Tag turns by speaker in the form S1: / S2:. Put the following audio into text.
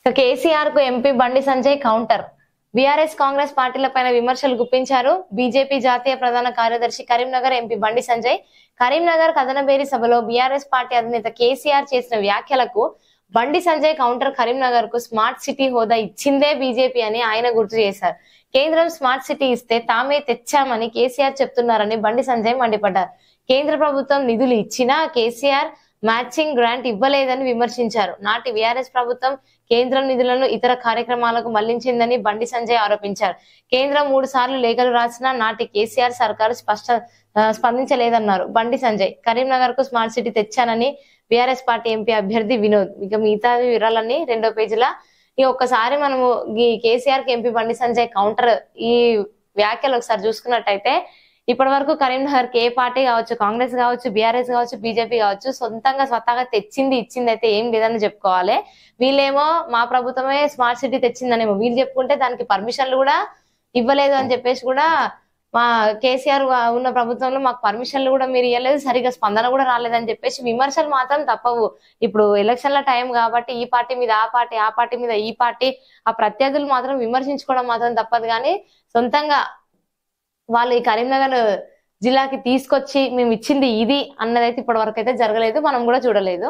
S1: కేసీఆర్ కు MP Bandi Sanjay counter. BRS Congress పార్టీలపైన విమర్శలు గుప్పించారు బీజేపీ జాతీయ ప్రధాన కార్యదర్శి కరీంనగర్ ఎంపీ బండి సంజయ్. కరీంనగర్ కదనబేరి సభలో బీఆర్ఎస్ పార్టీ అధినేత కేసీఆర్ చేసిన వ్యాఖ్యలకు బండి సంజయ్ కౌంటర్. కరీంనగర్ కు స్మార్ట్ సిటీ హోదా ఇచ్చిందే బీజేపీ అని ఆయన గుర్తు చేశారు. కేంద్రం స్మార్ట్ సిటీ ఇస్తే తామే తెచ్చామని కేసీఆర్ చెప్తున్నారని బండి సంజయ్ మండిపడ్డారు. కేంద్ర ప్రభుత్వం నిధులు ఇచ్చినా కేసీఆర్ మ్యాచింగ్ గ్రాంట్ ఇవ్వలేదని విమర్శించారు. నాటి బీఆర్ఎస్ ప్రభుత్వం కేంద్రం నిధులను ఇతర కార్యక్రమాలకు మళ్లించిందని బండి సంజయ్ ఆరోపించారు. కేంద్రం 3 సార్లు లేఖలు రాసినా నాటి కేసీఆర్ సర్కారు స్పందించలేదన్నారు బండి సంజయ్. కరీంనగర్ కు స్మార్ట్ సిటీ తెచ్చానని బీఆర్ఎస్ పార్టీ ఎంపీ అభ్యర్థి వినోద్. ఇక మిగతా వివరాలన్నీ 2వ పేజీలా. ఈ ఒక్కసారి మనము ఈ కేసీఆర్ కి ఎంపీ బండి సంజయ్ కౌంటర్ ఈ వ్యాఖ్యలు ఒకసారి చూసుకున్నట్టయితే, ఇప్పటి వరకు కరీంనగర్ కి ఏ పార్టీ కావచ్చు, కాంగ్రెస్ కావచ్చు, బీఆర్ఎస్ కావచ్చు, బీజేపీ కావచ్చు, స్వతహాగా తెచ్చింది ఇచ్చింది అయితే ఏం లేదని చెప్పుకోవాలి. వీళ్ళేమో మా ప్రభుత్వమే స్మార్ట్ సిటీ తెచ్చిందనేమో వీళ్ళు చెప్పుకుంటే దానికి పర్మిషన్లు కూడా ఇవ్వలేదు అని చెప్పేసి కూడా మా కేసీఆర్ ఉన్న ప్రభుత్వంలో మాకు పర్మిషన్లు కూడా మీరు ఇవ్వలేదు, సరిగా స్పందన కూడా రాలేదని చెప్పేసి విమర్శలు మాత్రం తప్పవు. ఇప్పుడు ఎలక్షన్ల టైం కాబట్టి ఈ పార్టీ మీద ఆ పార్టీ, ఆ పార్టీ మీద ఈ పార్టీ, ఆ ప్రత్యర్థులు మాత్రం విమర్శించుకోవడం మాత్రం తప్పదు. కానీ సొంతంగా వాళ్ళు ఈ కరీంనగర్ జిల్లాకి తీసుకొచ్చి మేము ఇచ్చింది ఇది అన్నదైతే ఇప్పటి వరకు అయితే జరగలేదు, మనం కూడా చూడలేదు.